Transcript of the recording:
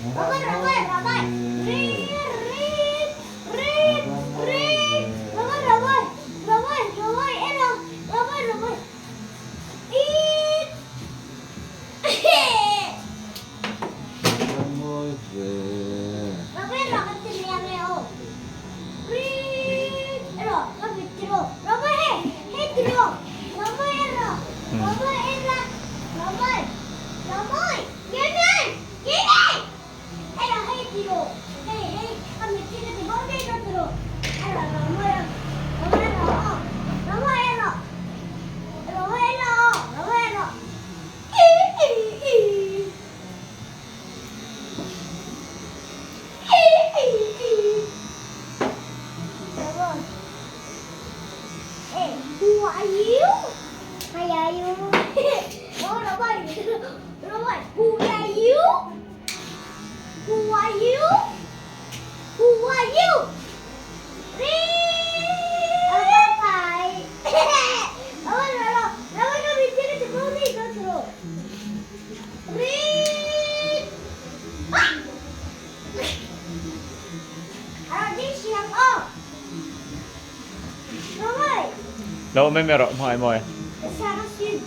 Robert, Robert, Robert. Read, read, read, read. Robert, Robert, Robert, Robert, hello. Robert, Robert. Eat. Robert, Robert, tiriamo. Read. Hello, Robert, tiro. Robert, hey, hey, tiro. Robert, hello. Robert, hello. Robert, Robert. Get in, get in. Hello, hey, tiro. Hey, hey, kami tiro di bawah dia tiro. Hello, Robert, Robert, hello. Robert, hello. Robert, hello. Robert, hello. Robert. Hey, who are you? Hi, are you? Oh, Robert. Robert, who are you? Who are you? Who are you? Read. Apa pai? Oh, Robert, Robert kami tiro di bawah dia tiro. Read. Ah! Ano din siya? Oh! Robert! แล้วไม่มีหรอกมอย Sarap yun.